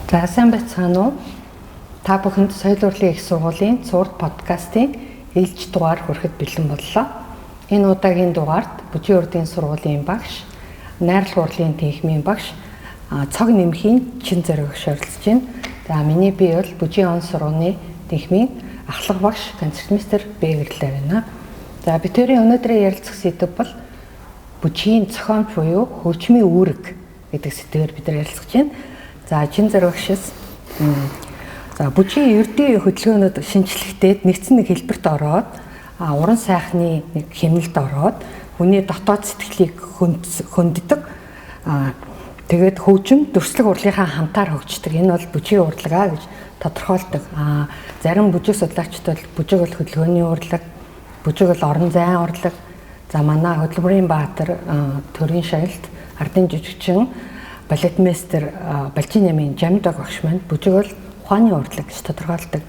За сайн байцгаана уу? Та бүхэнд Соёл урлагийн их сургуулийн цуврал подкастын ээлж дугаар хүрэхэд бэлэн боллоо. Энэ удаагийн дугаард Бүжгийн урлагийн сургуулийн багш, найрлах урлагийн тэнхимийн багш, цог нэмхийн чин зориг оролцож байна. За миний бие бол Бүжгийн он сургуулийн тэнхимийн ахлах багш концертмейстер Бэгэрлээ байна. За бид хоёрын өнөөдрийн ярилцах сэдэв бол бүжгийн зохиомж буюу хөгжмийн үүрэг гэдэг сэдвээр бид нар ярилцах байна. За чин зориг багшаас бүжгийн ердийн хөдөлгөөнөд шинжлэхдээ нэгдсэн нэг хэлбэрт ороод уран сайхны нэг хэмнэлд ороод хүний дотоод сэтгэлийг хөнддөг. Тэгээд хөгжим дөрвслэг урлагийнхаа хамтаар хөгждөг. Энэ бол бүжгийн урлаг гэж тодорхойлдог. Зарим бүжиг судлаачид бол бүжиг бол хөдөлгөөний урлаг, бүжиг бол орон зайн урлаг. За манай хөдөлмөрийн баатар, төрийн шагналт, ардын жүжигчин, балетмейстер Балжин Ямын Жамдаг багш маань бүжиг бол ухааны урлаг гэж тодорхойлдог.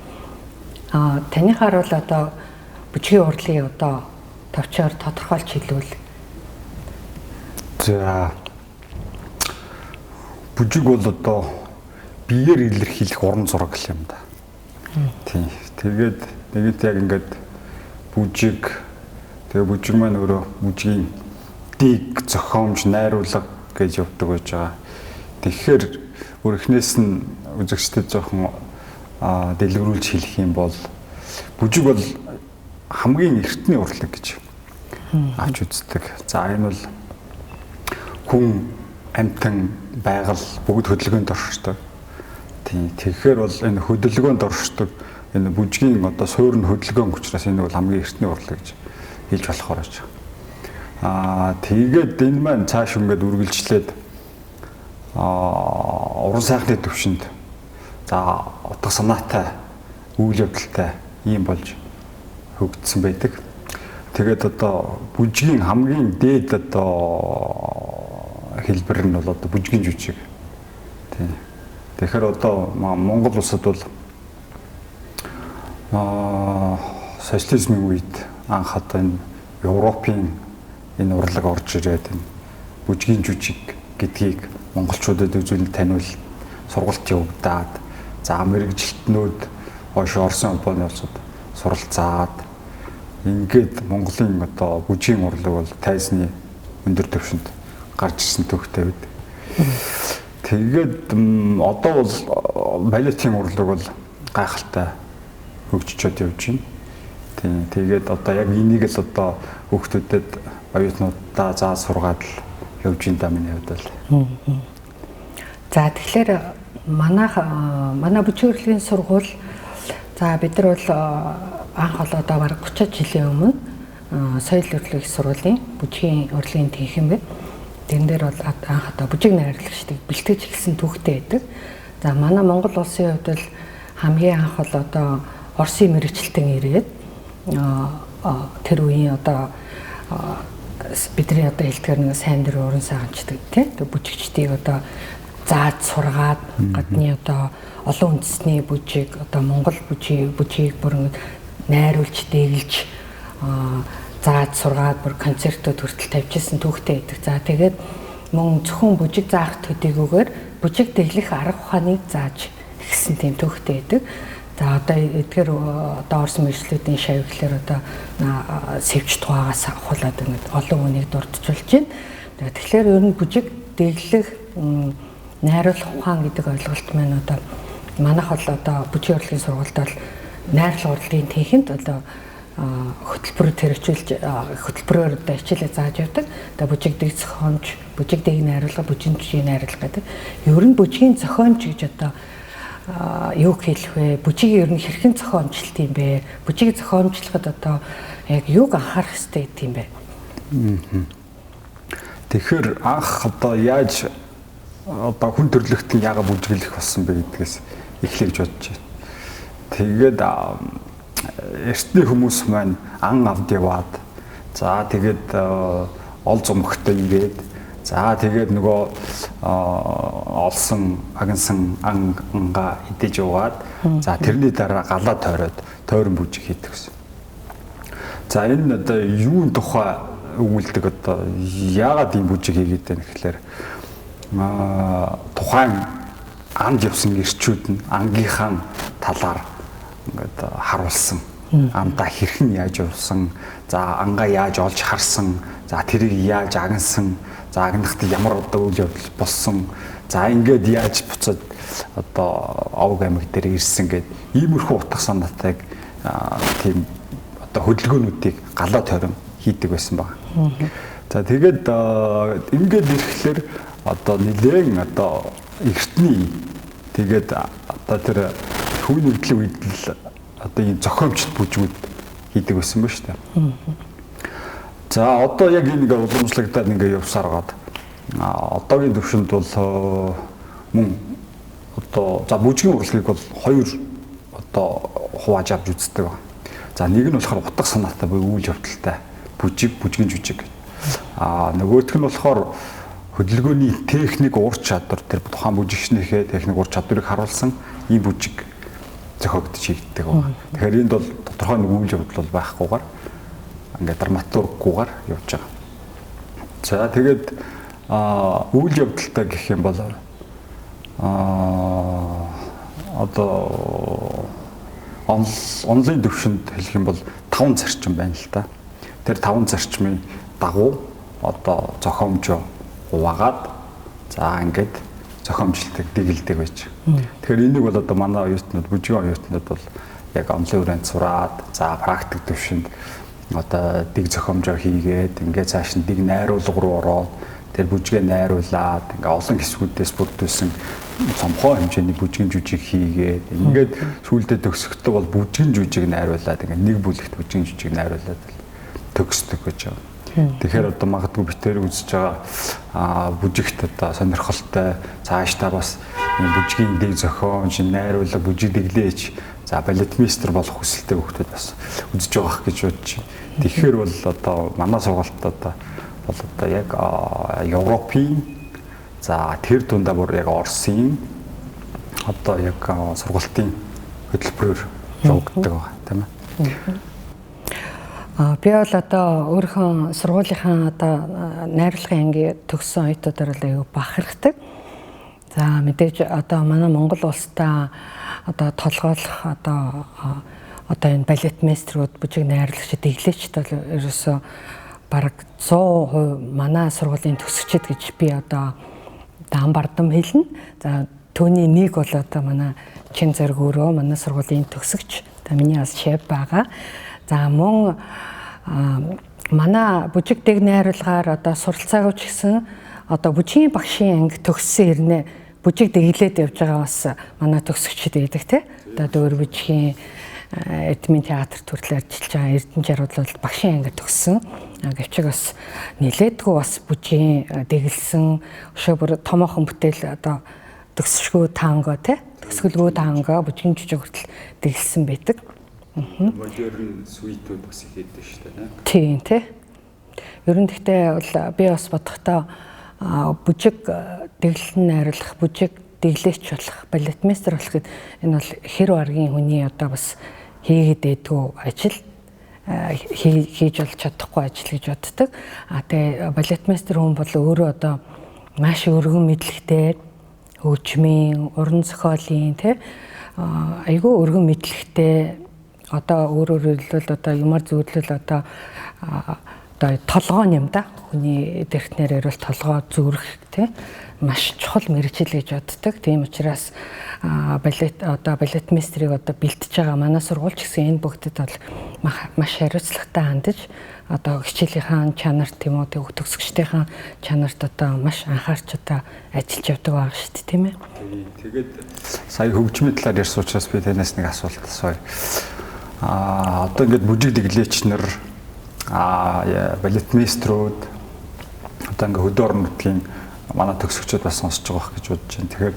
Таныхаар бол одоо бүжгийн урлагийн одоо товчоор тодорхойлж хэлвэл. За бүжиг бол одоо биеэр илэрхийлэх уран зураг юм да. Тийм. Тэгээд яг ингээд бүжиг бүжиг маань өөрөө бүжгийн дэг, зохиомж, найруулга гэж явдаг байж байгаа. Тэгэхээр өрхнээс нь үзэгчдэд жоохон дэлгэрүүлж хэлэх юм бол бүжиг бол хамгийн эртний урлаг гэж авч үздэг. За энэ бол хүн, амьтан, байгаль бүгд хөдөлгөөнд оршдог. Тийм. Тэгэхээр бол энэ хөдөлгөөнд оршдог энэ бүжгийн одоо суурь нь хөдөлгөөн учраас энэ бол хамгийн эртний урлаг гэж хэлж болохоор байж байгаа. Тэгээд энэ маань цааш ингээд үргэлжлээд уран сайхны төвшөнд за утга санаатай үйл явдалтай юм болж хөгжсөн байдаг. Тэгээд одоо бүжгийн хамгийн дээд одоо хэлбэр нь бол одоо бүжгийн жүжиг. Тийм. Тэгэхээр одоо Монгол улсад бол социализмын үед анх одоо энэ Европын энэ урлаг орж ирээд энэ бүжгийн жүжиг гэдгийг монголчуудад үзүүлэн таниул сургалт явагдаад за мэрэгжилтнүүд хойш Орсын улбооны улсад суралцаад ингээд Монголын одоо бүжгийн урлаг бол тайзны өндөр түвшинд гарч ирсэн төвхтэй байд. Тэгээд одоо бол балетын урлаг бол гайхалтай хөгжиж явж байна. Тийм. Тэгээд одоо яг энийг л одоо хүүхдүүдэд оюутнуудаа зааж сургаад л явж байна да миний хувьд л. За тэгэхээр манай бүжгийн урлагийн сургууль за бид нар бол анх одоо бараг 30 жилийн өмнө соёл урлагийн сургуулийн бүжгийн урлагийн тэнхим байд. Тэн дээр бол анх одоо бүжиг найруулагчдыг бэлтгэж эхэлсэн түүхтэй байдаг. За манай Монгол улсын хувьд бол хамгийн анх бол одоо Орсын мэрэгчлэлтэн ирээд тэр үеийн одоо бидний одоо хэлдгээр нэг сайн дэр уран сайханчдаг тийм бүжигчдийг одоо зааж сургаад гадны одоо олон үндэсний бүжиг одоо Монгол бүжгийг бүр найруулж дэглэж зааж сургаад бүр концертууд хүртэл тавьчихсан түүхтэй байдаг. За тэгээд мөн зөвхөн бүжиг заах төдийгүйгээр бүжиг дэглэх арга ухааныг зааж эхэлсэн тийм түүхтэй байдаг. За одоо эдгээр одоо Орос мэргэжлүүдийн шавьглаар одоо сэвч тугаагаас ахуулаад ингээд олон хүнийг дурджуулж байна. Тэгэхээр ер нь бүжиг дэглэх найруулах ухаан гэдэг ойлголт маань одоо манайх бол одоо бүжгийн урлагийн сургуульд бол найрлах урлагийн тэнхимд одоо хөтөлбөрөөр хэрэгжүүлж хөтөлбөрөөр одоо хичээлээ зааж явдаг. Одоо бүжиг дэг зохиомж, бүжиг дэг найруулга, бүжгийн жүжиг найруулга гэдэг. Ер нь бүжгийн зохиомж гэж одоо юу хэлэх вэ? Бүжиг ер нь хэрхэн зохиомжлт юм бэ? Бүжиг зохиомжлоход одоо яг юуг анхаарах хэрэгтэй гэдэг юм бэ? Тэгэхээр анх одоо яаж одоо хүн төрлөختн яага бүжиглэх болсон бэ гэдгээс эхлэж бодож байна. Тэгээд эртний хүмүүс маань ан авд яваад за тэгээд ол зумгтай ирээд за тэгээд нөгөө олсон агнсан анга идэж яваад за тэрний дараа галаа тойроод тойрон бүжиг хийдэг гэсэн. За энэ одоо юун тухай өгүүлдэг одоо яагаад ийм бүжиг хийгээд байна гэхээр тухайн анд явсан ирчүүд нь ангийнхаа талаар ингээд харуулсан. Андаа хэрхэн яаж явсан, за ангаа яаж олж харсан, за тэрийг яаж агнсан, за агнахад ямар одоо үйл явдал болсон, за ингээд яаж буцаад одоо овг аймаг дээр ирсэн гэд иймэрхүү утга санаатайг тийм одоо хөдөлгөөнүүдийг галаа тойрон хийдэг байсан баг. За тэгээд ингээд ирэхлээр одоо нэлээд одоо эртний тэгээд одоо тэр түүний үеийн үед л одоо энэ зохиомжт бүжгүүд хийдэг байсан ба шүү дээ. За одоо яг энэ ингээ уламжлагдаад ингээ явсаар гад одоогийн төвшөнд бол мөн одоо за бүжгийн урлагийг бол хоёр одоо хувааж авч үздэг. За нэг нь болохоор утга санаатай буюу үйл явдалтай бүжгийн жүжиг. Нөгөөх нь болохоор хөдөлгөөний техник ур чадвар тэр тухайн бүжигчнийхээ техник ур чадварыг харуулсан ийм бүжиг зохиогдож хийгддэг байна. Тэгэхээр энд бол тодорхой нэг үйл явдал бол байхгүйгээр ингээд драматурггүйгээр явж байгаа. За тэгээд үйл явдалтай гэх юм бол одоо онлайн төвшөнд хэлэх юм бол 5 зарчим байна л та. Тэр 5 зарчмын дагуу одоо зохиомжоо хуваагаад за ингээд зохиомжлдог дэгэлдэг байж. Тэгэхээр энийг бол одоо манай оюутнууд бүжгийн оюутнууд бол яг онлайн хүрээнд сураад за практик төвшөнд одоо дэг зохиомжоо хийгээд ингээд цааш нь дэг найруулга руу ороод тэр бүжгээ найруулад ингээд олон хэсгүүдээс бүрдүүлсэн цомхоо хэмжээний бүжгийн жүжиг хийгээд ингээд сүүлдээ төгсөхдөө бол бүжгийн жүжиг найруулад ингээд нэг бүлэгт бүжгийн жүжиг найруулад төгсдөг гэж байна. Тэгэхээр одоо магадгүй битээр үзэж байгаа бүжигт одоо сонирхолтой цаашдаа бас бүжгийн дэг зохиомж, найруулга, бүжиг дэглээч за балетмейстер болох хүсэлтэй хүмүүс бас үзэж байгаах гэж бодож байна. Тэгэхээр бол одоо манай сургалт одоо яг Европын за тэр дундаа бүр яг Оросын одоо яг сургалтын хөтөлбөрөөр явагддаг байгаа тийм ээ. Би бол одоо өөрийнхөө сургуулийнхаа одоо найруулгын анги төгссөн оюутнуудаар л аюу бахархдаг. За мэдээж одоо манай Монгол улстай одоо толгойлох одоо энэ балетмейстерүүд бүжиг найруулагчид дэглэгчд бол ерөөсөө бараг 100% манай сургуулийн төгсөгчд гэж би одоо дан бардам хэлнэ. За түүний нэг бол одоо манай чин зэрэг өөрөө манай сургуулийн төгсөгч. Одоо миний бас шеф байгаа. За мөн манай бүжиг дэг найруулгаар одоо суралцаагүй ч гэсэн одоо бүжгийн багшийн анги төгссөн хэрнээ бүжиг дэглээд явж байгаа бас манай төгсөгчд байдаг тий. Одоо дөөр бүжгийн эдмийн театр төрөл ажиллаж байгаа Эрдэнэ Жаргал бол багшийн анги төгссөн. Гэвч бас нилээдгүй бас бүжгийн дэглэсэн өшөө бүр томоохон бүтээл одоо төгсшгүй танго тий. Төсгөлгүй танго бүжгийн жүжиг хүртэл дэглэсэн байдаг. Модерн суитууд бас их хийдэг шүү дээ. Тийм тий. Ер нь гэхдээ бол би бас бодохдоо бүжиг дэглэн найруулах, бүжиг дэглээч болох, балетмейстер болох гэд энэ бол хэр баргийн хүний одоо бас хийгээд байдгүй ажил хийж болж чадахгүй ажил гэж боддог. Тэгээ балетмейстер хүн бол өөрөө одоо маш өргөн мэдлэгтэй, хөгжмийн, уран зохиолын тий айгүй өргөн мэдлэгтэй одоо өөрөөр хэлбэл одоо ямар зөвлөл одоо толгоо юм да. Хүний дэрхтнээр бол толгоо зүрх тий маш чухал мэргэжил гэж боддог. Тийм учраас балетмейстерийг одоо бэлтэж байгаа манай сургууль ч гэсэн энэ бүгдэд бол маш хариуцлагатай хандаж одоо хичээлийнхаа чанарт тийм үү төгсөгчдийнхаа чанарт одоо маш анхаарч одоо ажиллаж явдаг байгаа шүү дээ тийм ээ. Тэгээд сая хөгжмийн талаар ярьсан учраас би танаас нэг асуулт асууя. Одоо ингээд бүжиг дэглээч нар балетмейстерүүд одоо ингээд хөдөө орон нутгийн манай төгсөгчид бас сонсож байгаа гэж бодож байна. Тэгэхээр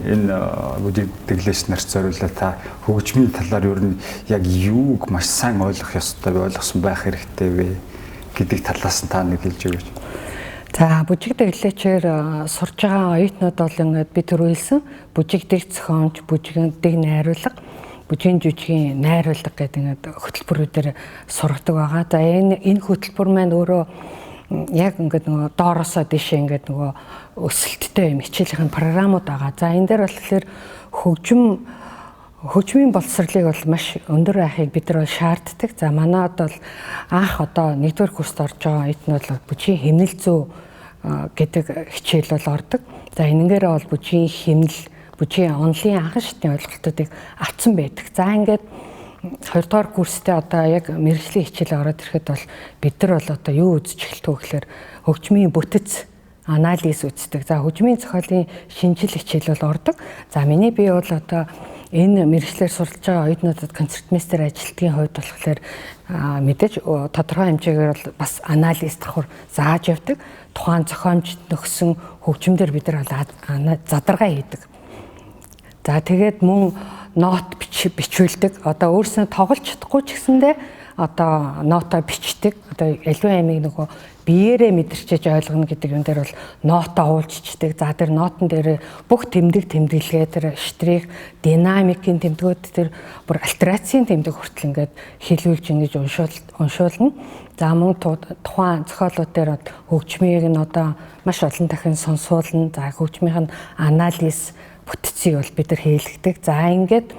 энэ бүжиг дэглээч нарт зориулаад та хөгжмийн талаар ер нь яг юуг маш сайн ойлгох ёстой вэ, ойлгосон байх хэрэгтэй вэ гэдэг талаас нь та нэг хэлж өгөөч. За бүжиг дэглээчээр сурж байгаа оюутнууд бол ингээд би түрүү хэлсэн бүжиг дэг зохиомж, бүжиг дэг найруулга, бүжгийн жүжигийн найруулга гэдэг ингээд хөтөлбөрүүдээр сургадаг байгаа. За энэ хөтөлбөр маань өөрөө яг ингээд нөгөө доороосоо дэшээ ингээд нөгөө өсөлттэй юм хичээлийн програмууд байгаа. За энэ дээр болохоор хөгжмийн боловсролыг бол маш өндөр байхыг бид нар шаарддаг. За манайд бол анх одоо 1-р курст орж байгаа эднүүд бол бүжгийн хэмнэл зүй гэдэг хичээл бол ордог. За энэгээр бол бүжгийн хэмнэл, бүжгийн онлын анхан шатны ойлголтуудыг авсан байдаг. За ингээд 2-р курстэй одоо яг мэргэжлийн хичээлээ ороод ирэхэд бол бид нар бол одоо юу үзэж эхэлдэг вэ гэхээр хөгжмийн бүтэц анализ үздэг. За хөгжмийн зохиолын шинжил хичээл бол ордог. За миний бие бол одоо энэ мэргэжлэр сурч байгаа оюутнуудад концертмейстер ажилтгийн хувьд болохоор мэдээж тодорхой хэмжээгээр бол бас анализ давхар зааж явдаг. Тухайн зохиомжид нөхсөн хөгжмөөр бид нар задаргаа хийдэг. За тэгээд мөн нот бичүүлдэг. Одоо өөрснөө тоглож чадахгүй ч гэсэндээ одоо нота бичдэг. Одоо аливаа ямиг нөгөө биеэрээ мэдэрчээж ойлгоно гэдэг юм дээр бол нота уулзчдаг. За тэр нотон дээр бүх тэмдэглэгээ тэр штрих, динамикийн тэмдгүүд тэр бүр альтерацийн тэмдэг хүртэл ингээд хэлүүлж ингэж уншуулна. За мөн тухайн зохиолууд дээр хөгжмийг нь одоо маш олон дахин сонсуулна. За хөгжмийн анализ бүтцийг бол бид нар хийлгдэг. За ингээд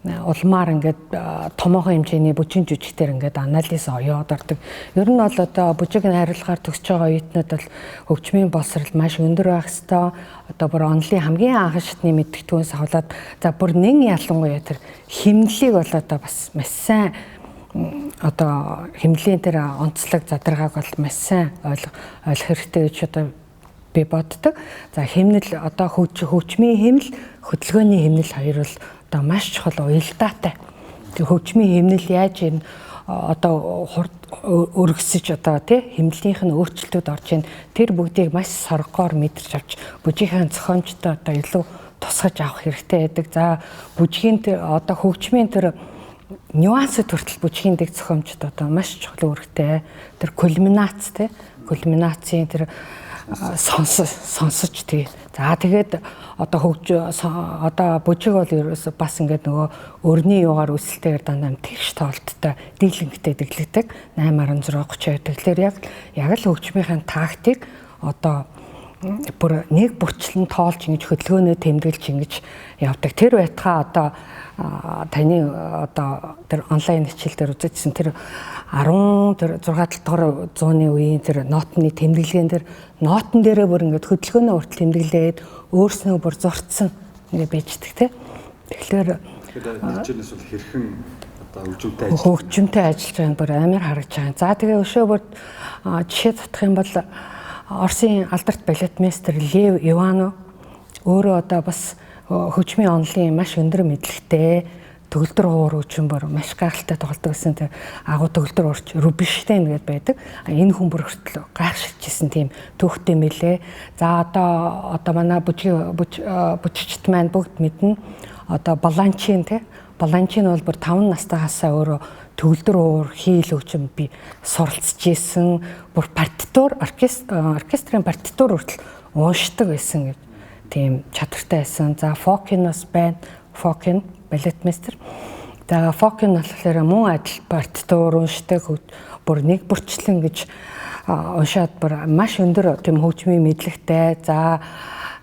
улмаар ингээд томоохон хэмжээний бүжиг жүжигтэр ингээд анализ оёод ордог. Ер нь бол одоо бүжиг найруулгаар төгсөж байгаа оюутнууд бол хөгжмийн боловсрол маш өндөр байх ёстой. Одоо бүр онлын хамгийн анхан шатны мэдгэдэггүйс аваад за бүр нэг ялангуяа тэр хэмнэлийг бол одоо бас маш сайн одоо хэмнэлийн тэр онцлог задаргааг бол маш сайн ойлгох хэрэгтэй гэж одоо би боддог. За хэмнэл одоо хөгжмийн хэмнэл, хөдөлгөөний хэмнэл хоёр бол одоо маш чухал уялдаатай. Тэг хөгжмийн хэмнэл яаж энэ одоо өргөсөж одоо тий хэмнэлийнх нь өөрчлөлтүүд орж ийн тэр бүгдийг маш соргоор мэдэрч авч бүжгийн зохиомжтой одоо илүү тусгаж авах хэрэгтэй байдаг. За бүжгийн тэр одоо хөгжмийн тэр нюансд хүртэл бүжгийн дэг зохиомжтой одоо маш чухал үүрэгтэй. Тэр кульминац тий кульминацийн тэр сонсож тий. За тэгээд одоо бүжиг бол ерөөсө бас ингээд нөгөө өрний юугаар өсөлтөөр дандаа тэгш тоолттой дийлэнхтэй дэглэгдэг 8.16 тэгэхээр яг л хөгжмийн тактик одоо бүр нэг бүрчлэн тоолж ингэж хөдөлгөөнөө тэмдэглэж ингэж явдаг. Тэр байтхаа одоо таны одоо тэр онлайн хичээл дээр үзчихсэн тэр 16 дугаар зууны үеийн тэр нотны тэмдэглэгээр тэр нотон дээрээ бүр ингэж хөдөлгөөнөө хүртэл тэмдэглээд өөрснөө бүр зурцсан ингэ bijдэг тий. Тэгэхээр хичээлээс бол хэрхэн одоо хөгжимтэй ажиллаж байгаа нь бүр амар харагдж байгаа. За тэгээ өшөө бүр жишээ татах юм бол Оросын алдарт балетмейстер Лев Иванов өөрөө одоо бас хөгжмийн онлын маш өндөр мэдлэгтэй төгөлдөр уур хөгжим бүр маш гайхалтай тоглодог гэсэн тэр агуу төгөлдөр уурч Рубинштейн гэдэг байдаг. Энэ хүн бүр хүртэл гайхшигчсэн тийм түүхтэй мэлээ. За одоо манай бүжигчд маань бүгд мэднэ. Одоо Баланчин тий Баланчин бол бүр 5 настайгаасаа өөрөө төгөлдөр уур хийл хөгжим би суралцж исэн. Бүр партитур оркестрийн партитур хүртэл уушдаг байсан гэж тийм чадвартай байсан. За Фокинос байна. Фокин балетмейстер. За Фокин болохоор мөн адил партитур уншдаг бүр нэг бүрчлэн гэж уншаад бүр маш өндөр тийм хөгжмийн мэдлэгтэй. За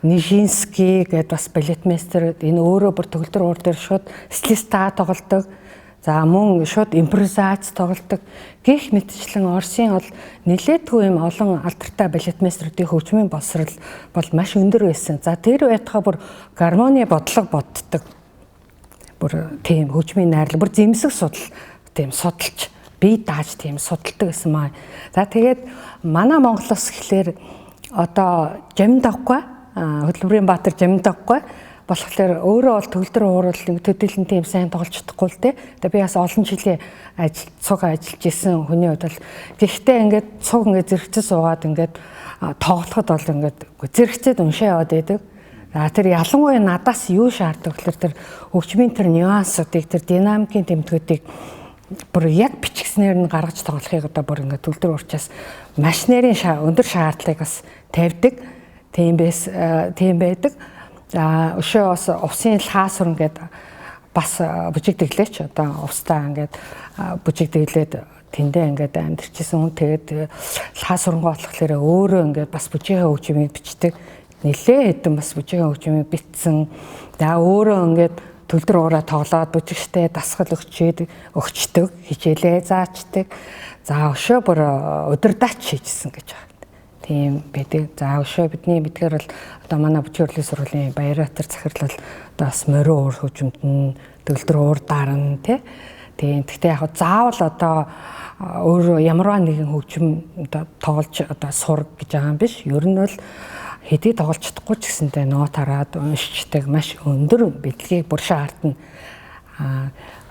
Нижинский гэдэг бас балетмейстер энэ өөрөө бүр төгөлдөр уур дээр шууд стилиста тоглодог. За мөн шууд импровизац тоглодог. Гэх мэтчлэн Оросын бол нэлээдгүй юм олон алдартай балетмейстерүүдийн хөгжмийн боловсрол бол маш өндөр байсан. За тэр байтхаа бүр гармоны бодлого боддог. Бүр тийм хөгжмийн найрлал бүр зэмсэг судал тийм судалж бие дааж тийм судалдаг гэсэн маа. За тэгээд манай Монголоос гэхлээр одоо жамд авахгүй хөдөлмөрийн баатар жамд авахгүй болохоор өөрөө бол төгөлдөр уурал төдийлэн тийм сайн тоглож чадахгүй л дээ. Тэгээ би бас олон жилийн цуг ажиллаж исэн хүний хувьд бол гэхдээ ингээд цуг ингээд зэрэгцээ суугаад ингээд тоглоход бол ингээд зэрэгцээд уншаа яваад байдаг. За тэр ялангуяа надаас юу шаарддаг гэхээр тэр хөгжмийн тэр нюансуудыг тэр динамикийн тэмдгүүдийг бүр яг бичгснээр нь гаргаж тоглохыг одоо бүр ингээд төгөлдөр уурчаас машинерийн өндөр шаардлагыг бас тавьдаг. Тийм байдаг. За өшөө бас усын лхаасур ингээд бас бүжиг дэглээч одоо устаа ингээд бүжиг дэглээд тэндээ ингээд амьдэрчсэн хүн тэгээд лхаа сурангуй болохоор өөрөө ингээд бас бүжгийн хөгжмийг бичдэг. Нилээ хэдэн бас бүжгийн хөгжмийг бичсэн. За өөрөө ингээд төлдөр уураа тоглоод бүжигчтэй дасгал өгчдөг, хичээлээ заачдаг. За өшөө бүр удирдаач хийжсэн гэж байна. Тийм байдаг. За өшөө бидний мэдгээр бол одоо манай бүжгийн урлагийн сургуулийн Баярбаатар захирлал одоо бас морин уур хөгжмөд нь төлдөр уур дарна тийм. Гэхдээ яг заавал одоо өөр ямарваа нэгэн хөгжим одоо тоглож одоо сур гэж байгаа юм биш. Ер нь бол хэдий тоглож чадахгүй ч гэсэндээ ноот хараад уншичдаг маш өндөр бидлэгийг бүр шаардна.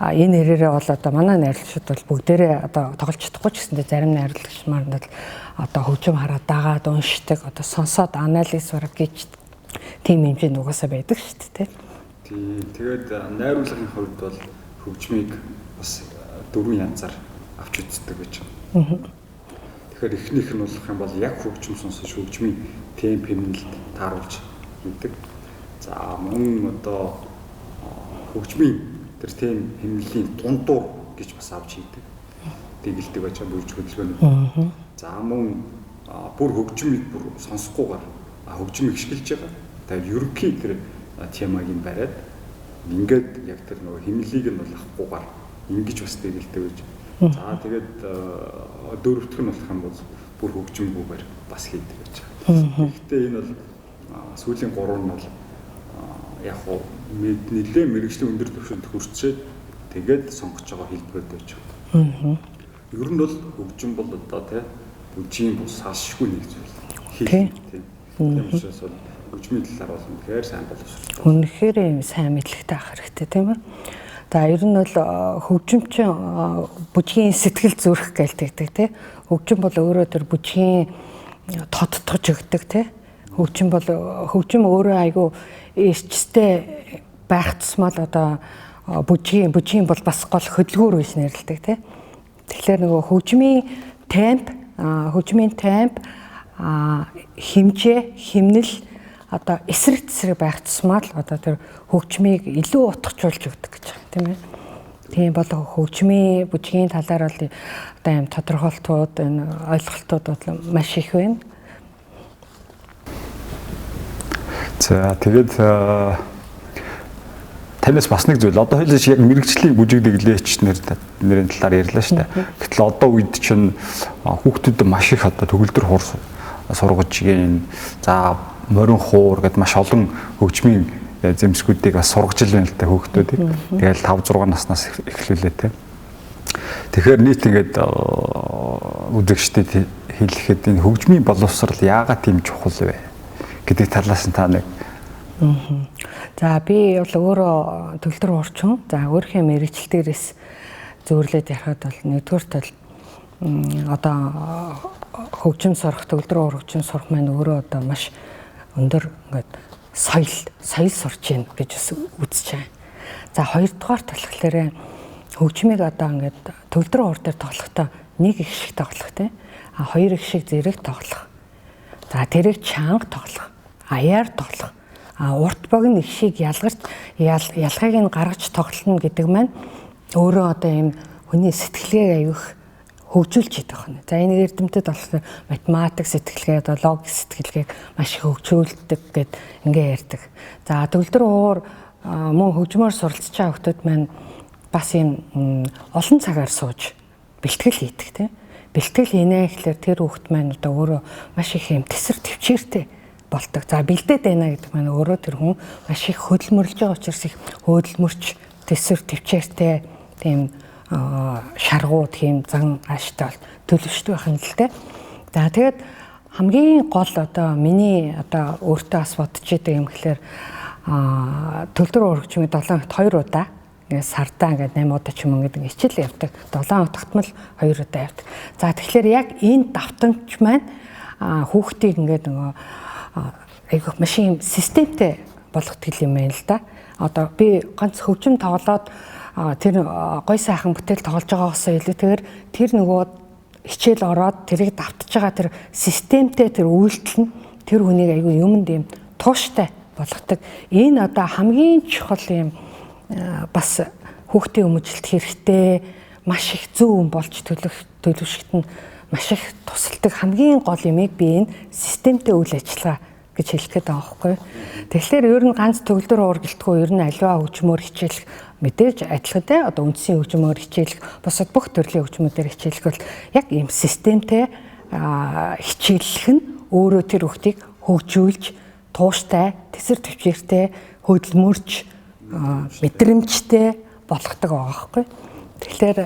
Энэ хэрээрээ бол одоо манай найрлагчид бол бүгдээрээ одоо тоглож чадахгүй ч гэсэндээ зарим найрлагч маань бол одоо хөгжим хараад дагаад уншдаг, одоо сонсоод анализ бараг гэж тийм хэмжээнд угаасаа байдаг шүү дээ. Тийм. Тэгээд найруулгын хувьд бол хөгжмийг бас дөрвөн янзаар авч үздэг гэж байна. Тэгэхээр эхнийх нь болох юм бол яг хөгжим сонсож хөгжмийн темп хэмнэлд тааруулж хийдэг. За мөн одоо хөгжмийн тэр тийм хэмнэлийн дундуур гэж бас авч хийдэг. Дэгэлдэг байж байгаа бүрж хөдөлгөөний. За мөн бүр хөгжмийг бүр сонсохгүйгээр хөгжмийг ашиглаж байгаа. Тэгээд ерөнхий тэр темаг нь бариад ингээд яг тэр нөгөө хэмнэлийг нь бол авахгүйгээр ингэж бас дэгэлдэг байж. За тэгээд дөрөвтг нь болох юм бол бүр хөгжимгүйгээр бас хийдэг гэж байна. Гэхдээ энэ бол сүүлийн 3 нь бол яг хоо нэлээд мэрэгжлийн өндөр түвшинд хүрчээд тэгээд сонгож байгаа хэлбэрүүд байж байна. Ер нь бол хөгжим бол одоо тий бүжгийн бус салшгүй нэг зүйл. Тийм учраас бол хөгжмийн талаар бол үнэхээр сайн боловсролтой. Үнэхээр юм сайн мэдлэгтэй ах хэрэгтэй тийм ээ. За ер нь бол хөгжимчин бүжгийн сэтгэл зүрх гэлдэгдэг тий. Хөгжим бол өөрөө тэр бүжгийн тодтогж өгдөг тий. Хөгжим өөрөө айгүй эрчтэй байх тусмал одоо бүжгийн бол бас гол хөдөлгүүр гэж нэрлэдэг тий. Тэгэхээр нөгөө хөгжмийн темп, хэмжээ, хэмнэл одоо эсрэг байх тусмал одоо тэр хөгжмийг илүү утгажуулж өгдөг гэж байна тийм ээ. Тийм бол хөгжмийн бүжгийн талаар бол одоо юм тодорхойлтууд, энэ ойлголтууд бол маш их байна. За тэгээд танаас бас нэг зүйл одоо хоёулаа яг мэрэгжлийн бүжиг дэглээч нэрийн талаар ярьлаа шүү дээ. Гэтэл одоо үед чинь хүүхдүүд маш их одоо төгөлдөр хуур сургаж гин за морин хуур гэдээ маш олон хөгжмийн зэмсгүүдийг бас сургаж л байна л та хүүхдүүдийг. Тэгэл 5-6 наснаас эхлүүлээ те. Тэгэхээр нийт ингээд үзэгчдэд хэлэхэд энэ хөгжмийн боловсрал яагаад тийм чухал вэ гэдэг талаас нь та нэг. За би бол өөрөө төгөлдөр уурчин. За өөрийнхөө мэрэгжил дээрээс зөөрлөд ярихад бол нэгдүгээр тал одоо хөгжим сурах, төгөлдөр уур хөгжим сурах маань өөрөө одоо маш өндөр ингээд соёл сурч ийн гэж үзэж байна. За хоёрдугаар талхлаарэ хөгжмийг одоо ингээд төгөлдөр уур дээр тоглохдоо нэг их шиг тоглох те. Хоёр их шиг зэрэг тоглох. За тэрийг чанга тоглох, аяар тоглох. Урт богино их шиг ялгыг нь гаргаж тоглоно гэдэг маань өөрөө одоо ийм хүний сэтгэлгээ аюух хөгжүүлж идэх байна. За энэ эрдэмтэд болохоор математик сэтгэлгээ, логик сэтгэлгээг маш их хөгжүүлдэг гэд ингээ ярьдаг. За төгөлдөр уур мөн хөгжмөөр суралцж байгаа хүмүүс маань бас ийм олон цагаар сууж бэлтгэл хийдэг тийм. Бэлтгэл хийнэ гэхлээр тэр хүмүүс маань одоо өөрөө маш их юм тесэр төвчээртэй болдог. За бэлдээд байна гэдэг маань өөрөө тэр хүн маш их хөдөлмөрлж байгаа учраас их хөдөлмөрч тесэр төвчээртэй тийм шаргууд тийм зан ааштай төлөвшдөг байх юм л те. За тэгээд хамгийн гол одоо миний одоо өөртөө бас бодож идэг юм гэхэлэр төлдөр урагчмын 7 хоногт 2 удаа сардаа ингээд 8 удаа ч юм уу гэдэг хичээл явдаг. 7 хоногт мал 2 удаа явдаг. За тэгэхээр яг энэ давтамж маань хүүхдийг ингээд нөгөө айгүйх машин системтэй болгодог юм байна л да. Одоо би ганц хөгжим тоглоод тэр гой сайхан бүтээл тоглож байгаагаас илүүтэйгээр тэр нөгөө хичээл ороод тэрийг давтж байгаа тэр системтэй тэр үйлдэл нь тэр хүнийг айгүй юмд юм тууштай болгодог. Энэ одоо хамгийн чухал юм бас хүүхдийн өмчлөлт хэрэгтэй маш их зөв юм болж төлөвшөлт нь маш их тусалдаг хамгийн гол юмыг би энэ системтэй үйл ажиллагаа гэж хэлэх гээд байгаа байхгүй. Тэгэхээр ер нь ганц төгөлдөр уур гэлтгүй ер нь аливаа хөгжмөөр хичээлэх мэдээж адилхан те одоо үндсийн хөгжмөөр хичээлэх бусад бүх төрлийн хөгжмөдөр хичээлэх бол яг ийм системтэй хичээллэх нь өөрөө тэр хүүхдийг хөгжүүлж тууштай, тэсэр төвчээртэй, хөдөлмөрч, мэдрэмжтэй болгодог байгаа байхгүй. Тэгэхээр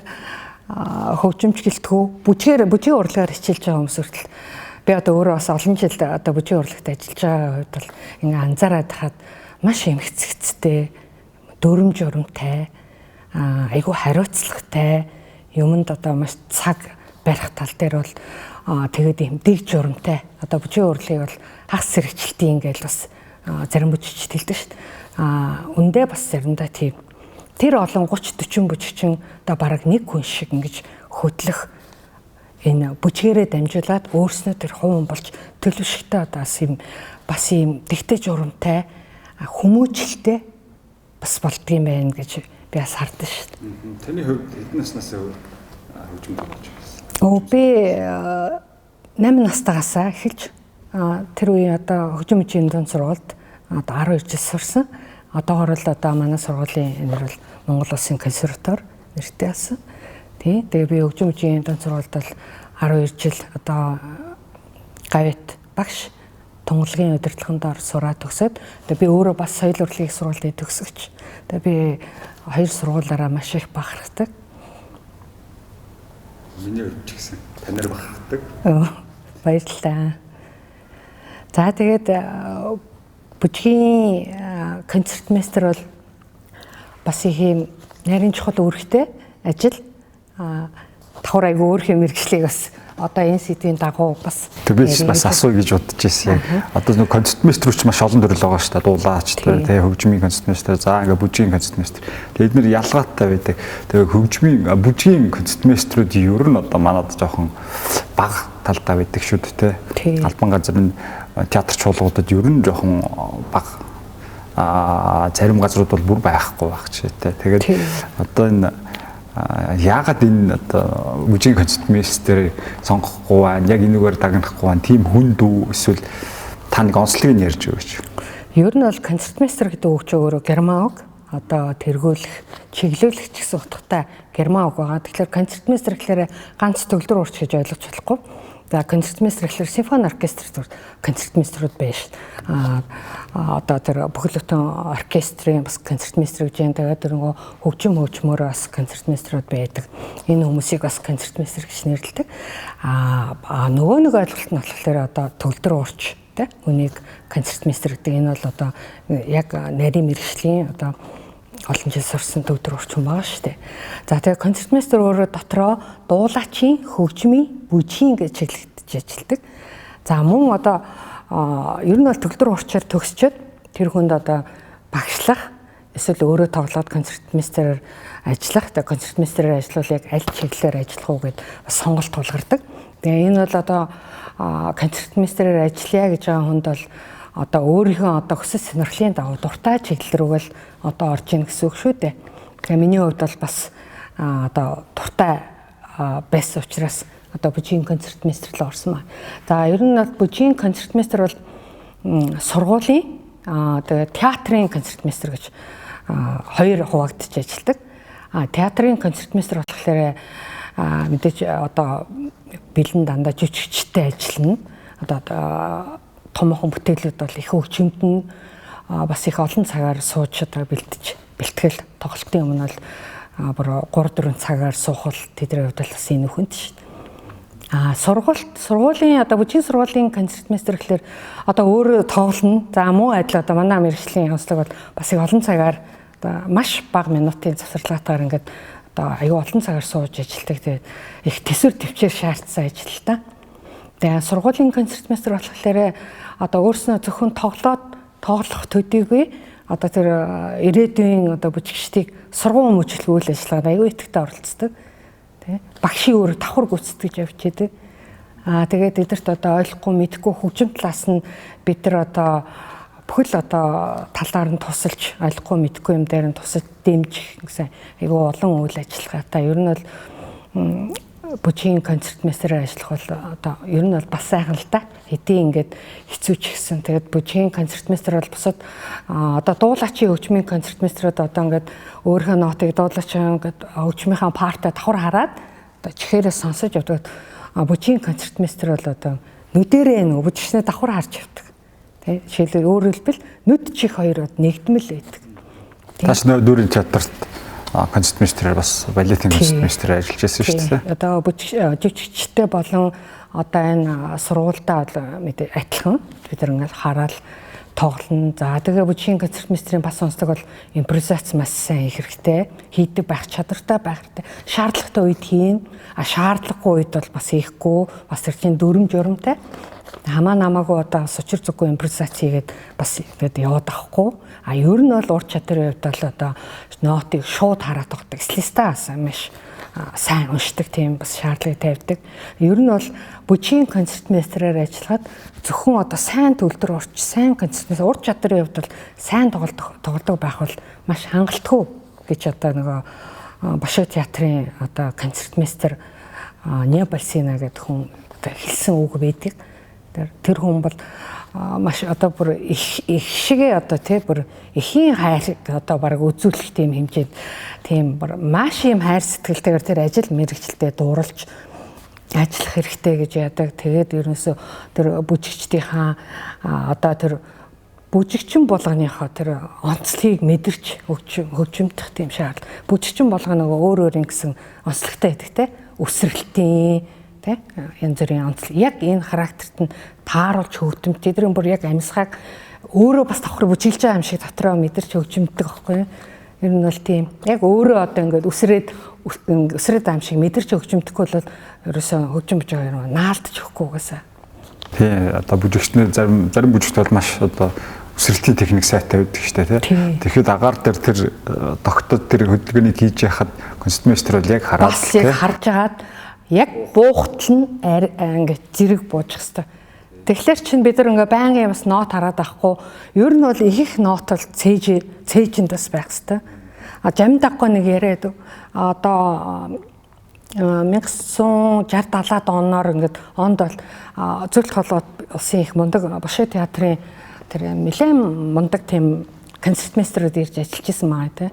хөгжимч гэлтгүү бүжгийн урлагаар хичээлж байгаа хүмүүс хүртэл би одоо өөрөө бас олон жил одоо бүжгийн урлагт ажиллаж байгаа үед бол ингээ анзаараад хаад маш эмгцэгцтэй, дүрм журамтай, айгүй хариуцлагатай юмд одоо маш цаг барих тал дээр бол тэгээд юм дэг журамтай одоо бүжгийн урлагийг бол хагас сэргчлэлтийн ингээл бас зарим бүжигчд хэлдэг шүү дээ. Үндэ бас заримдаа тийм тэр олон 30-40 бүжигчин одоо бараг нэг хүн шиг ингэж хөдлөх энэ бүжгээрээ дамжуулаад өөрснөө тэр хувин болж төлөвшөлтөө одоо бас ийм дэгтэй журамтай хүмүүжлэлтэй бас болдгийм байх гэж би бас хардсан шүү дээ. Таны хувьд хэдэн наснаас хөгжим тоглож байсан? Би 8 настайгаасаа эхэлж тэр үеийн одоо хөгжим дунд сургуульд одоо 12 жил сурсан. Одоогоор л одоо манай сургуулийн нэр бол Монгол Улсын консерватори нэртэй асан. Тэгээ би хөгжим дунд сургуульд бол 12 жил одоо гавьт багш тунгалгийн удирдлаганд сураад төгсөөд тэгээ би өөрөө бас соёл урлагийн сургуулийн төгсөгч. Тэгээ би хоёр сургуулаараа маш их бахархдаг. Миний хувьд ч гэсэн танаар бахархдаг. Баярлалаа. За тэгээд бүжгийн концертмейстер бол бас их юм нарийн чухал үүрэгтэй ажил. Давхар айгүй өөр хэм мэргэжлийг бас одоо энэ сэдвийн дагуу бас би бас асууя гэж бодож байсан. Одоо нэг концертмейстерч маш олон төрөл байгаа шүү дээ. Дуулаач тэгээ хөгжмийн концертмейстер, за ингээ бүжгийн концертмейстер. Тэгээд эдгээр ялгаатай байдаг. Тэгээ бүжгийн концертмейстерүүд ер нь одоо манад жоохон бага талдаа байдаг шүү дээ. Албан газрын театр чуулгуудад ер нь жоохон бага зарим газрууд бол бүр байхгүй байх ч тийм. Тэгээд одоо энэ яагаад энэ одоо бүжгийн концертмейстерийг сонгохгүй байна? Яг энэгээр дагнахгүй байна. Тим хүн дүү эсвэл та нэг онцлогийг ярьж өгөөч. Ер нь бол концертмейстер гэдэг үг ч өөрөө герман үг. Одоо тэргүүлэх, чиглүүлэх ч гэсэн утгатай герман үг байгаа. Тэгэхээр концертмейстер гэхээр ганц төгөлдөр уурч гэж ойлгож болохгүй. За концертмейстер гэхээр симфони оркестрт концертмейстерүүд байна шүү дээ. Одоо тэр бүхэл бүтэн оркестрийн бас концертмейстер гэж юм. Тэгээд тэрнгөө хөгжмөөр бас концертмейстерүүд байдаг. Энэ хүмүүсийг бас концертмейстер гэж нэрлэдэг. Нөгөө нэг ойлголт нь болохоор одоо төгөлдөр уурч тэ үнийг концертмейстер гэдэг энэ бол одоо яг нарийн мэргэжлийн одоо олон жил сурсан төгөлдөр уурч юм байгаа шүү дээ. За тэгээд концертмейстер өөрөө дотроо дуулаачийн, хөгжмийн, бүжгийн гэж чиглэгдэж ажилладаг. За мөн одоо ер нь бол төгөлдөр уурчаар төгсчөөд тэр хүнд одоо багшлах эсвэл өөрөө тоглоод концертмейстерээр ажиллах, тэгээд концертмейстерээр ажиллавал яг аль чиглэлээр ажиллах уу гэд бас сонголт тулгардаг. Тэгээ энэ бол одоо концертмейстерээр ажиллая гэж байгаа хүнд бол одоо өөрийнхөө одоо хүсэл сонирхлын дагуу дуртай чиглэл рүү л одоо орж ийн гэсэн үг шүү дээ. Тэгээ миний хувьд бол бас одоо дуртай байсан учраас одоо бүжгийн концертмейстер рүү орсон ба. За ер нь бол бүжгийн концертмейстер бол сургуулийн тэгээ театрын концертмейстер гэж хоёр хуваагдж ажилладаг. Театрын концертмейстер болохоор мэдээж одоо бэлэн дандаа жүжигчтэй ажиллана. Одоо томоохон бүтээлүүд бол их хөгжимд нь бас их олон цагаар сууж одоо бэлтгэл тоглолтын өмнө бол 3-4 цагаар суух бол тэдний хувьд бас энэ үхэнд шүү дээ. Сургуулийн одоо бүжгийн сургуулийн концертмейстер гэхэлэр одоо өөрөө тоглоно. За мөн адил одоо манай мэргэжлийн онцлог бол бас их олон цагаар одоо маш бага минутын завсарлагатаар ингээд одоо аюу олон цагаар сууж ажилладаг. Тэгээд их төсвөр төвчээр шаардсан ажил л та. Тэгээ сургуулийн концертмейстер болохоор одоо өөрснөө зөвхөн тоглох төдийгүй одоо тэр ирээдүйн одоо бүжигчдийг сургууль мөчлөг үйл ажиллагаанд аюу идэвхтэй оролцдог. Тэ багшийн өөр давхар гүйцэтгэж явж идэг. Тэгээд эдгэрт одоо ойлгохгүй мэдэхгүй хөгжим талаас нь бид нар одоо бүхэл одоо талаар нь тусалж ойлгохгүй мэдхгүй юм дээр нь тусалж дэмжих гэсэн айгүй олон үйл ажиллагаатай. Ер нь бол бүжгийн концертмейстерээр ажиллах бол одоо ер нь бол бас сайхан л да. Хэдий ингээд хэцүү ч гэсэн. Тэгээд бүжгийн концертмейстер бол бусад одоо дуулаачийн хөгжмийн концертмейстерүүд одоо ингээд өөрийнхөө нотыг дуулаачийн ингээд хөгжмийнхаа партаа давхар хараад одоо чихээрээ сонсож явдаг. Бүжгийн концертмейстер бол одоо нүдэрээ нөгөө бүжигчнээ давхар харж явдаг. Тэ жишээлбэл өөрөөр хэлбэл нүд чих хоёр нэгдмэл байдаг. Таш дүүрийн театрт концертмейстерээр бас балетын концертмейстерээр ажиллаж байсан шүү дээ. Одоо жүжигчтэй болон одоо энэ сургуультаа мэдээ адилхан бид нар ингээд хараад тоглоно. За тэгээ бүжгийн концертмейстерийн бас сонсдог бол импровизац маш сайн их хэрэгтэй. Хийдэг байх чадвартай байх хэрэгтэй. Шаардлагатай үед хийн, шаардлагагүй үед бол бас хийхгүй, бас тэр чинь дүрм журамтай. Хамаа намаагүй одоо сучир зүггүй импровизац хийгээд бас ингээд яваад авахгүй. Ер нь бол ур чадрын хувьд бол одоо нотыг шууд хараад тогтдог. Слистаас маш сайн уншдаг тийм бас шаардлагыг тавьдаг. Ер нь бол бүжгийн концертмейстерээр ажиллахад зөвхөн одоо сайн төвлөр урч, сайн концертмейстер ур чадрын хувьд бол сайн тоглодог байх бол маш хангалтгүй гэж одоо нөгөө Бошоо театрын одоо концертмейстер Небальсина гэдэг хүн хэлсэн үг байдаг. Тэр хүн бол маш одоо бүр их шигээ одоо тий бүр эхийн хайр одоо баг үзүүлэх тийм хэмжээд тийм маш юм хайр сэтгэлтэйгээр тэр ажил мэргэжилтэд дууралж ажиллах хэрэгтэй гэж яадаг. Тэгээд ерөөсө тэр бүжигчдийнхаа одоо тэр бүжигчин болгоныхоо тэр онцлогийг мэдэрч хөгжимдөх тийм шаардлага. Бүжигчин болгоо нөгөө өөр өөр ингэсэн онцлогтой байдаг те. Өсрэлтийн янз бүрийн онцлог яг энэ характерт нь тааруулж хөгжимт тэдний бүр яг амьсгааг өөрөө бас давхар бүжиглж байгаа юм шиг дотроо мэдэрч хөгжимддэг байхгүй юу? Ер нь бол тийм яг өөрөө одоо ингээд өсрээд байгаа юм шиг мэдэрч хөгжимдөхгүй бол ерөөсөө хөгжим бож байгаа юм наалдаж өгөхгүй угаасаа. Тий одоо бүжигчнэр зарим бүжигчд бол маш одоо өсрэлтийн техник сайтай байдаг шүү дээ тий. Тэгэхэд агаар дээр тэр тогтод тэр хөдөлгөөнийг хийж яхад концертмейстер бол яг хараад бас яг харж агаад яг буухтал нь ингээд зэрэг бууж хэвээр. Тэгэхээр чинь бид нар ингээ байнгын бас нот хараад авахгүй. Ер нь бол их нот бол цээжинд бас байх хэвээр. Жамд авахгүй нэг яриад одоо 1960-70-аад оноор ингээд онд бол зөвлөх холбоот улсын их мундаг Бошоо театрын тэр нэлээд мундаг тийм концертмейстерүүд ирж ажиллаж исэн маа тий.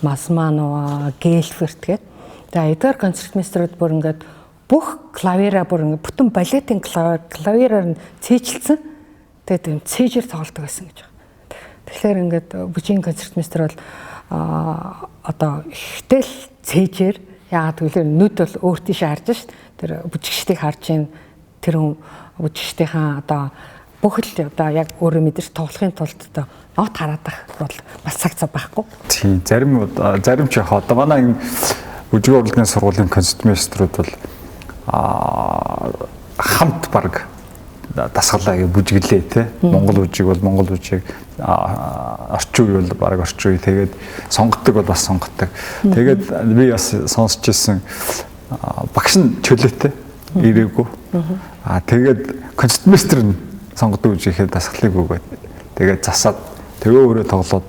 Масманова, Гельферт гэдэг. За эдгээр концертмейстерүүд бүр ингээд бүх клавираа бүр ингээд бүтэн балетын клавираар нь цээжилсэн. Тэгээд тийм цээжээр тоглодог байсан гэж байна. Тэгэхээр ингээд бүжгийн концертмейстер бол одоо ихтэл цээжээр яагаад гэвэл нүд бол өөртөө харж шít. Тэр бүжигчдийг харж ийн тэр хүн бүжигчдийнхаа одоо бүх л одоо яг өөрөө мэдэрч тоглохын тулд одоо нот хараад байх бол бас цаг цав байхгүй. Тийм зарим ч яг одоо манай бүжгийн урлагийн сургуулийн концертмейстерүүд бол хамт баг дасгалаа бүжиглээ тий. Монгол бүжиг бол монгол бүжиг, орчин үе бол баг орчин үе. Тэгээд сонгодог бол бас сонгодог. Тэгээд би бас сонсч ирсэн багш нь чөлөөтэй ирээгүй. Тэгээд концертмейстер нь сонгодог бүжигэхэд дасгалыг өгөөд тэгээд засаад тэгээ өөрөө тоглоод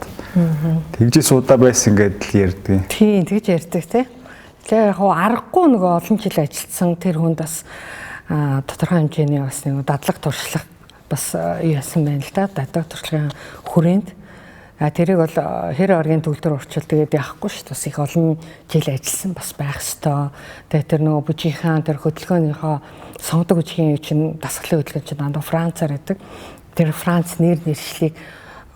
тэгжээ суудаа байсан гэдэг л ярьдаг. Тийм тэгж ярьдаг тий. Тэгээ яг аргагүй нөгөө олон жил ажилласан тэр хүнд бас тодорхой хэмжээний бас нэг дадлаг туршлага бас яасан байна л да. Дадлаг туршлагын хүрээнд тэрийг бол хэр оргийн төвлөр урчил тэгээд яахгүй шүү дээ. Бас их олон жил ажилласан бас байх ёстой. Тэгээд тэр нөгөө бүжийнхаа тэр хөдөлгөөнийхөө сонгодог бүжгийн чинь дасгалын хөдөлгөөн чинь дандаа Францаар байдаг. Тэр Франц нэр нэршлиг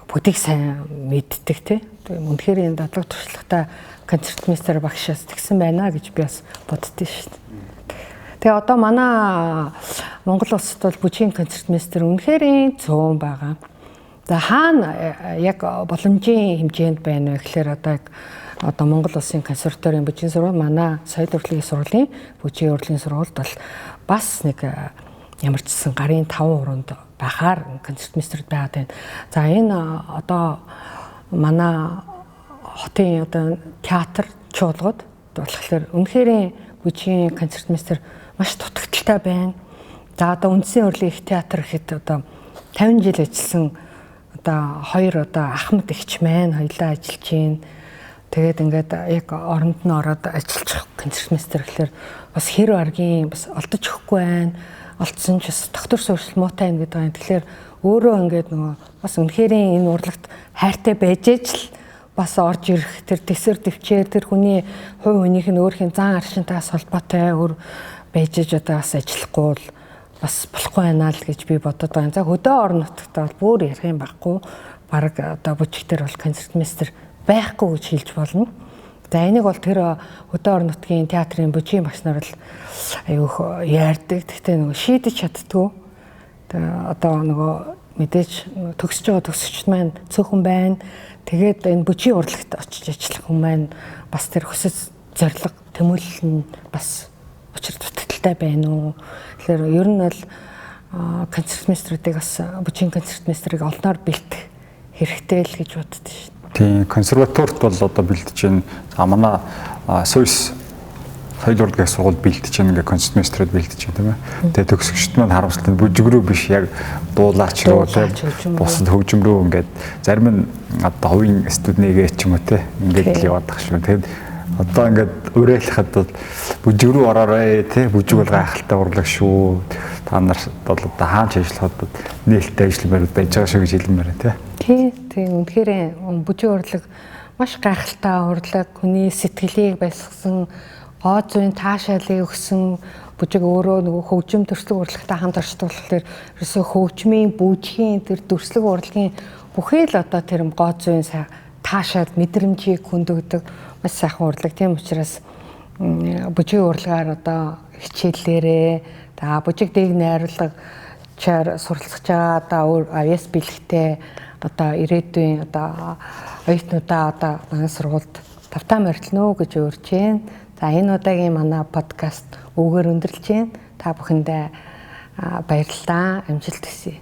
бүдийг сайн мэддэг тий. Үнэхээр энэ дадлаг туршлагатай концертмейстер багшаас тэгсэн байна гэж би бас боддөө шүү дээ. Тэгээ одоо манай Монгол улсад бол бүжгийн концертмейстер үнэхээр цөөн байгаа. За хаана яг боломжийн хэмжээнд байна вэ гэхээр одоо Монгол улсын консерваторийн бүжгийн сургууль манай соёл урлагийн сургуулийн бүжгийн урлагийн сургуульд бол бас нэг ямар ч гэсэн гарын 5 уруунд байхаар концертмейстерүүд байгаад байна. За энэ одоо манай хотын одоо театр чуулгад болохоор үнэхээр бүжгийн концертмейстер маш дутагдaltaй байна. За одоо үндсэн урлагийн их театр гэхэд одоо 50 жил ажилласан одоо хоёр одоо ахмад эгч маань хоёлаа ажиллаж байна. Тэгээд ингээд яг оронд нь ороод ажиллах концертмейстер гэхэлэр бас хэр аргийн бас олдож өгөхгүй байна. Олдсон ч бас доктор сууршил муутай юм гэдэг байна. Тэгэхээр өөрөө ингээд нөгөө бас үнэхээр энэ урлагт хайртай байж л бас орж ирэх тэр тэсэр төвчээр тэр хүний хувь хүнийх нь өөрхийн зан аршинтаас холбоотой өөр байж одоо бас ажиллахгүй бол бас болохгүй байна л гэж би бодод байна. За хөдөө орон нутагт бол бүр ярих юм байхгүй. Бараг одоо бүжигтэр бол концертмейстер байхгүй гэж хэлж болно. За энийг бол тэр хөдөө орон нутгийн театрын бүжгийн багш нар л аюух яардаг. Гэхдээ нөгөө шийдэж чаддгүй. Одоо нөгөө мэдээж төгсөж байгаа төгсөгчд маань цөөхөн байна. Тэгээд энэ бүжгийн урлагт очиж ажиллах хүн маань бас тэр хүсэж зориг тэмүүлэл нь бас учир дутагдaltaй байна уу. Тэгэхээр ер нь бол концертмейстерүүдийг бас бүжгийн концертмейстерийг олноор бэлтэх хэрэгтэй л гэж боддоо шүү. Тийм, консерваторт бол одоо бэлдэж байна. За манай Сойс соёл урлагийн сургууль бэлдэж байна, ингээ концертмейстерүүд бэлдэж байна тийм ээ. Тэгээ төгсөгчд маань харамсалтай бүжиг рүү биш, яг дуулаач руу тийм бусад хөгжим рүү ингээд зарим нь одоо хувийн студентэйгээ ч юм уу тийм ингээд л яваад тах шүү. Тэгээд одоо ингээд уриалахад бол бүжиг рүү ороорой тийм бүжиг бол гайхалтай урлаг шүү. Та нар бол одоо хаанч ажиллахад нээлттэй ажилламаар байж байгаа шүү гэж хэлмээр тийм. Тийм үнэхээр бүжиг урлаг маш гайхалтай урлаг, хүний сэтгэлийг баясгасан, гоо зүйн таашаалыг өгсөн бүжиг өөрөө нөгөө хөгжим төрслөг урлагтай хамт оршуулахлаар ерөөсөө хөгжмийн бүжгийн тэр төрслөг урлагийн бүхий л одоо тэр гоо зүйн таашаал мэдрэмжийг хөндөгдөг маш сайхан урлаг. Тийм учраас бүжгийн урлагаар одоо хичээллээрээ бүжиг дээг найруулагчаар суралцж байгаа одоо авьяас бэлэгтэй одоо ирээдүйн одоо оюутнуудаа одоо манай сургуульд тавтаа морилно гэж урьж байна. За энэ удаагийн манай подкаст өвгөр өндөрлж байна. Та бүхэндээ баярлалаа. Амжилт хүсье.